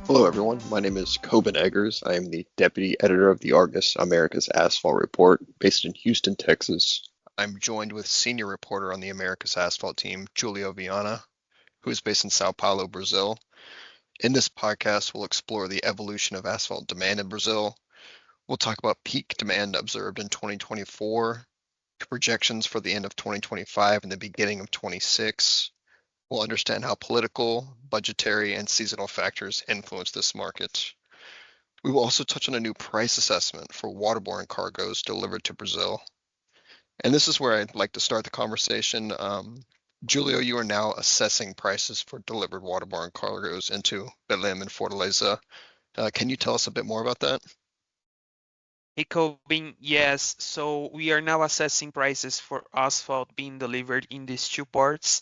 Hello, everyone. My name is Cobin Eggers. I am the deputy editor of the Argus America's Asphalt Report, based in Houston, Texas. I'm joined with senior reporter on the America's Asphalt team, Julio Viana, who is based in Sao Paulo, Brazil. In this podcast, we'll explore the evolution of asphalt demand in Brazil. We'll talk about peak demand observed in 2024, projections for the end of 2025 and the beginning of 26. We'll understand how political, budgetary, and seasonal factors influence this market. We will also touch on a new price assessment for waterborne cargoes delivered to Brazil. And this is where I'd like to start the conversation. Julio, you are now assessing prices for delivered waterborne cargoes into Belém and Fortaleza. Can you tell us a bit more about that? Hey, Cobin, yes. So we are now assessing prices for asphalt being delivered in these two ports,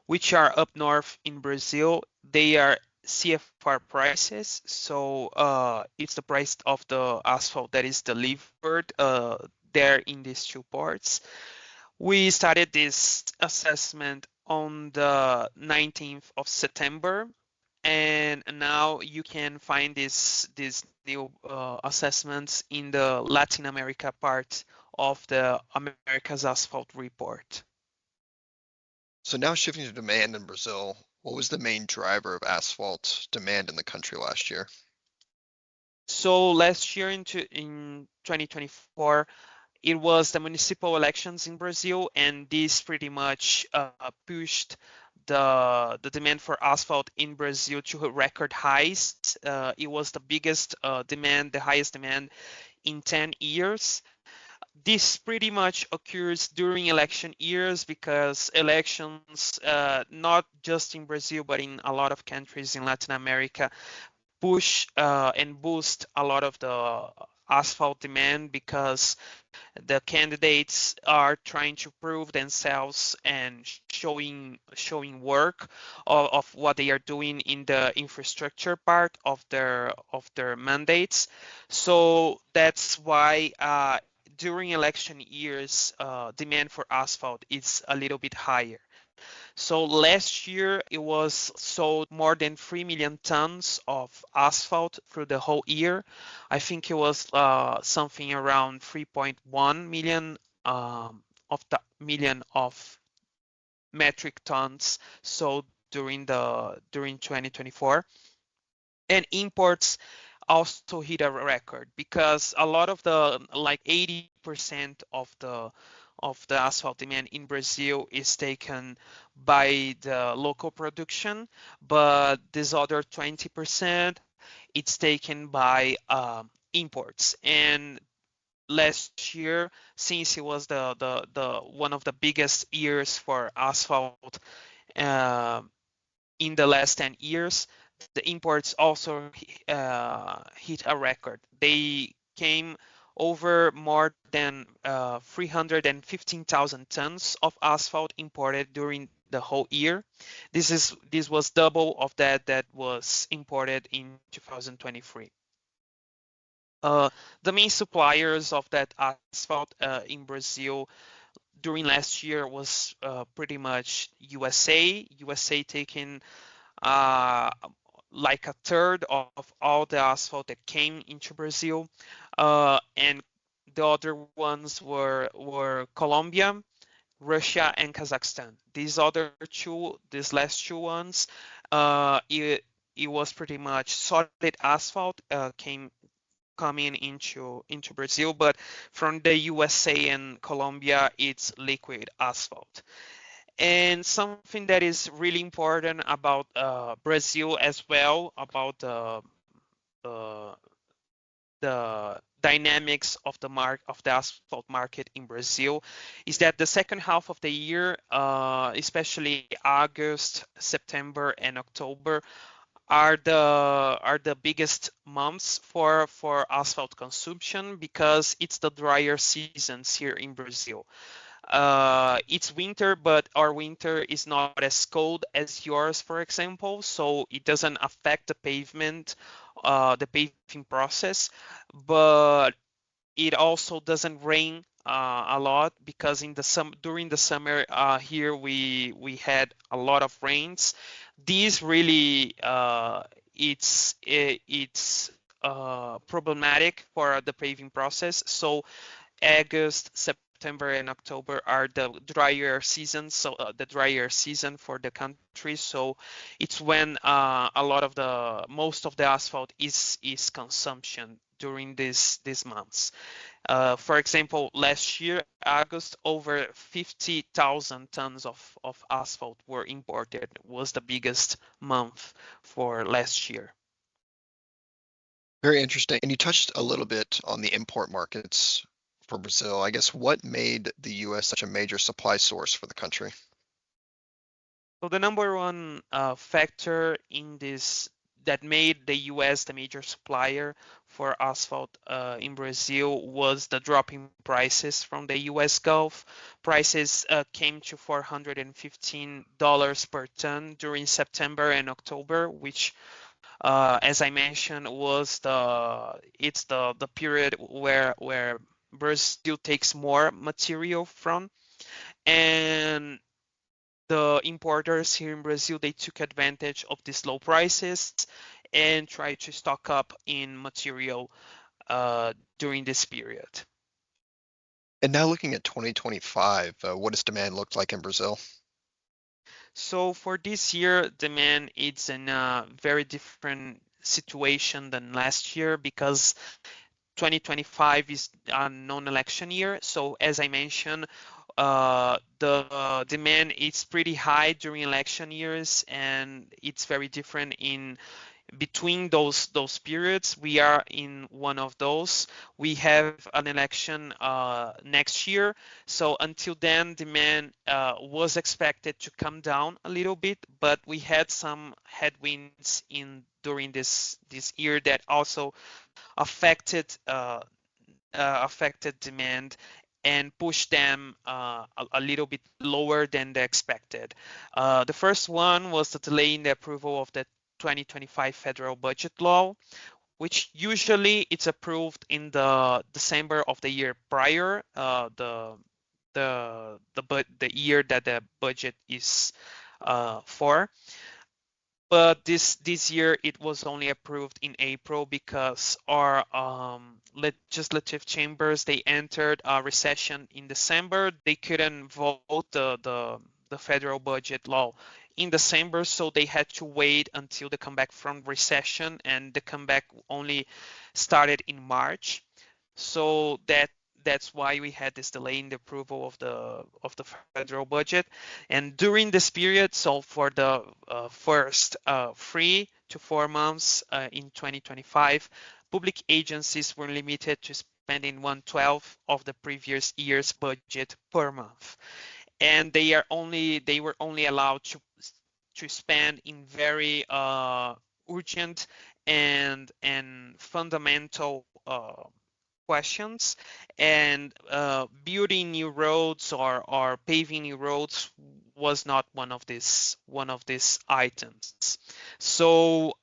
which are up north in Brazil. They are CFR prices, so it's the price of the asphalt that is delivered there in these two ports. We started this assessment on the 19th of September, and now you can find these new assessments in the Latin America part of the America's Asphalt report. So now shifting to demand in Brazil, what was the main driver of asphalt demand in the country last year? So last year in 2024, it was the municipal elections in Brazil, and this pretty much pushed the demand for asphalt in Brazil to record highs. It was the biggest demand, the highest demand in 10 years. This pretty much occurs during election years because elections, not just in Brazil, but in a lot of countries in Latin America, push and boost a lot of the asphalt demand because the candidates are trying to prove themselves and showing work of what they are doing in the infrastructure part of their mandates. So that's why during election years, demand for asphalt is a little bit higher. So last year it was sold more than 3 million tons of asphalt through the whole year. I think it was something around 3.1 million of the million of metric tons sold during 2024. And imports also hit a record because a lot of the like 80% of the asphalt demand in Brazil is taken by the local production, but this other 20% it's taken by imports. And last year, since it was the one of the biggest years for asphalt uh, in the last 10 years, the imports also hit a record. They came over more than 315,000 tons of asphalt imported during the whole year. This was double of that was imported in 2023. The main suppliers of that asphalt in Brazil during last year was pretty much USA. USA taking uh, like a third of all the asphalt that came into Brazil, and the other ones were Colombia, Russia, and Kazakhstan. These last two ones, it was pretty much solid asphalt came coming into Brazil, but from the USA and Colombia, it's liquid asphalt. And something that is really important about Brazil as well, about the, the dynamics of the asphalt market in Brazil, is that the second half of the year, especially August, September, and October, are the biggest months for asphalt consumption because it's the drier seasons here in Brazil. It's winter, but our winter is not as cold as yours, for example, so it doesn't affect the paving process, but it also doesn't rain a lot because during the summer here we had a lot of rains. This really it's problematic for the paving process. So August, September, and October are the drier seasons, so the drier season for the country. So it's when most of the asphalt is consumption during these months. For example, last year, August, over 50,000 tons of asphalt were imported. It was the biggest month for last year. Very interesting. And you touched a little bit on the import markets for Brazil. I guess what made the U.S. such a major supply source for the country? So the number one factor in this that made the U.S. the major supplier for asphalt in Brazil was the drop in prices from the U.S. Gulf. Prices came to $415 per ton during September and October, which, as I mentioned, was the period where Brazil takes more material from, and the importers here in Brazil, they took advantage of these low prices and tried to stock up in material during this period. And now looking at 2025, what does demand look like in Brazil? So for this year, demand is in a very different situation than last year because 2025 is a non-election year. So as I mentioned, the demand is pretty high during election years, and it's very different in between those periods. We are in one of those. We have an election next year, so until then demand was expected to come down a little bit, but we had some headwinds in during this year that also affected demand and pushed them a little bit lower than they expected. The first one was the delay in the approval of the 2025 federal budget law, which usually it's approved in the December of the year prior, the year that the budget is for. But this year it was only approved in April because our legislative chambers, they entered a recession in December. They couldn't vote the federal budget law in December, so they had to wait until the comeback from recession, and the comeback only started in March. So that's why we had this delay in the approval of the federal budget. And during this period, so for the first 3 to 4 months in 2025, public agencies were limited to spending 1/12 of the previous year's budget per month, and they were only allowed to spend in very urgent and fundamental questions, and building new roads or paving new roads was not one of these items. So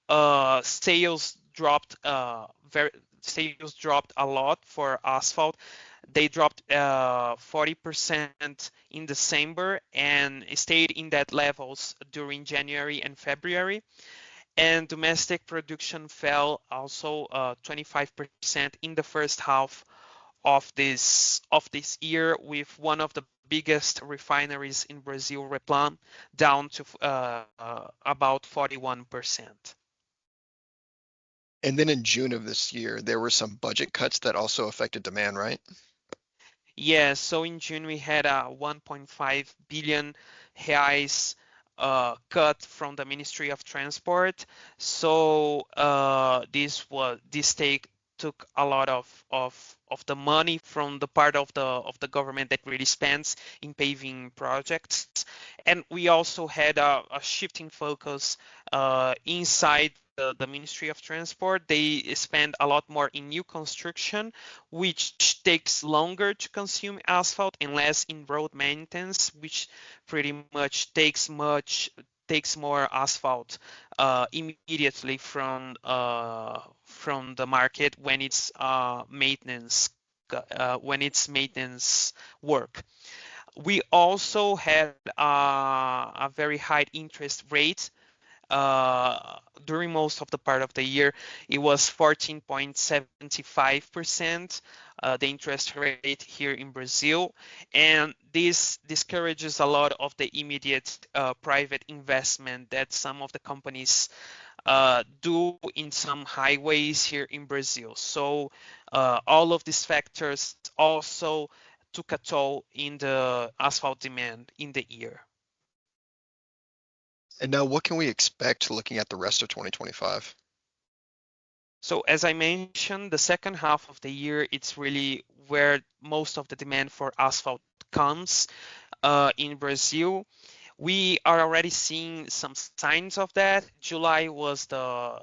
sales dropped a lot for asphalt. They dropped 40% in December and stayed in that levels during January and February. And domestic production fell also 25% in the first half of this year, with one of the biggest refineries in Brazil, Replan, down to about 41%. And then in June of this year, there were some budget cuts that also affected demand, right? Yeah, so in June we had a 1.5 billion reais cut from the Ministry of Transport. So this took a lot of the money from the part of the government that really spends in paving projects. And we also had a shifting focus inside the Ministry of Transport. They spend a lot more in new construction, which takes longer to consume asphalt, and less in road maintenance, which pretty much takes more asphalt immediately from the market when it's maintenance work. We also had a very high interest rate during most of the part of the year, it was 14.75%, the interest rate here in Brazil. And this discourages a lot of the immediate private investment that some of the companies do in some highways here in Brazil. So all of these factors also took a toll in the asphalt demand in the year. And now, what can we expect looking at the rest of 2025? So as I mentioned, the second half of the year, it's really where most of the demand for asphalt comes in Brazil. We are already seeing some signs of that. July was the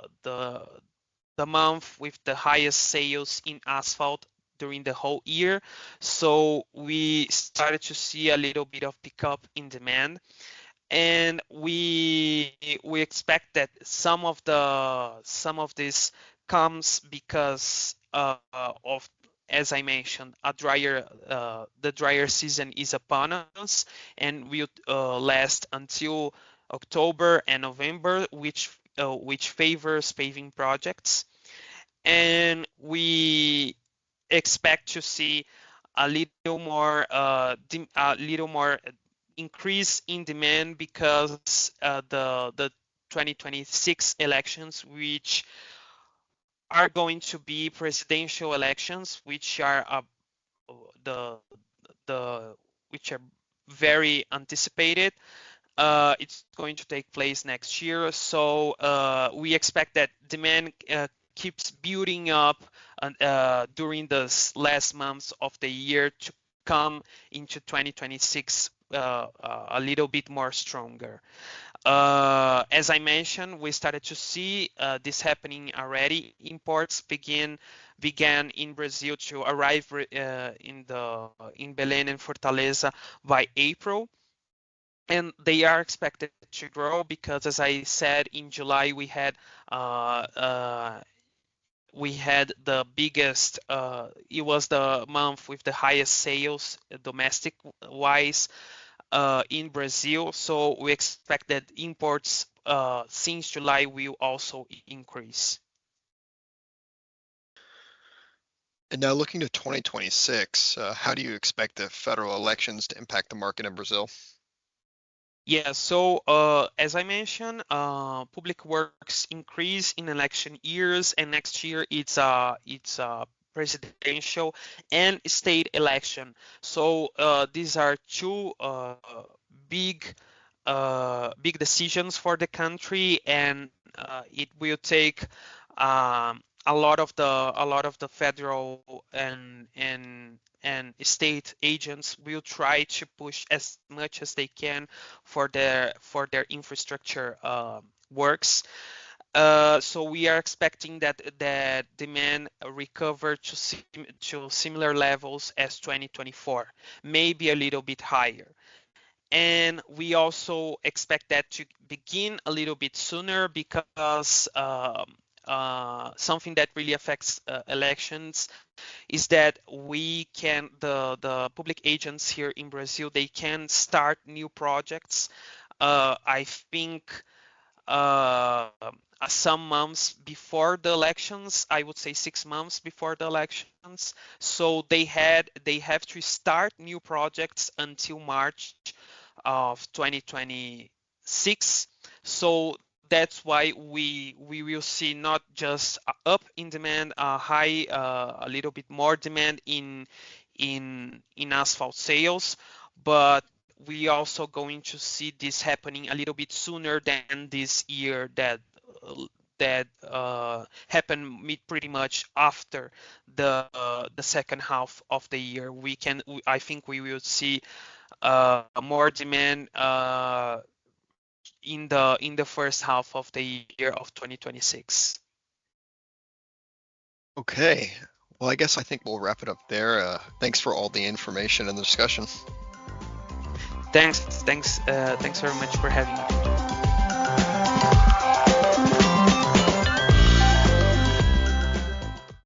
month with the highest sales in asphalt during the whole year. So we started to see a little bit of pickup in demand. And we expect that some of this comes because of, as I mentioned, the drier season is upon us and will last until October and November, which favors paving projects. And we expect to see a little more increase in demand because the 2026 elections, which are going to be presidential elections, which are the the which are very anticipated. It's going to take place next year, so we expect that demand keeps building up during the last months of the year to come into 2026 a little bit more stronger. As I mentioned, we started to see this happening already. Imports began in Brazil to arrive in Belém and Fortaleza by April. And they are expected to grow because, as I said, in July we had the biggest. It was the month with the highest sales domestic wise in Brazil. So we expect that imports since July will also increase. And now, looking to 2026, how do you expect the federal elections to impact the market in Brazil? Yeah, so as I mentioned, public works increase in election years, and next year it's a presidential and state election. So these are two big big decisions for the country, and it will take a lot of the federal and state agents will try to push as much as they can for their infrastructure works. So we are expecting that demand recover to similar levels as 2024, maybe a little bit higher. And we also expect that to begin a little bit sooner because something that really affects elections is that the public agents here in Brazil, they can start new projects. I think some months before the elections, I would say 6 months before the elections. So they have to start new projects until March of 2026. So that's why we will see not just up in demand, a little bit more demand in asphalt sales, but we also going to see this happening a little bit sooner than this year that happened pretty much after the second half of the year. I think we will see more demand in the first half of the year of 2026. Okay. Well, I guess I think we'll wrap it up there. Thanks for all the information and the discussion. Thanks very much for having me.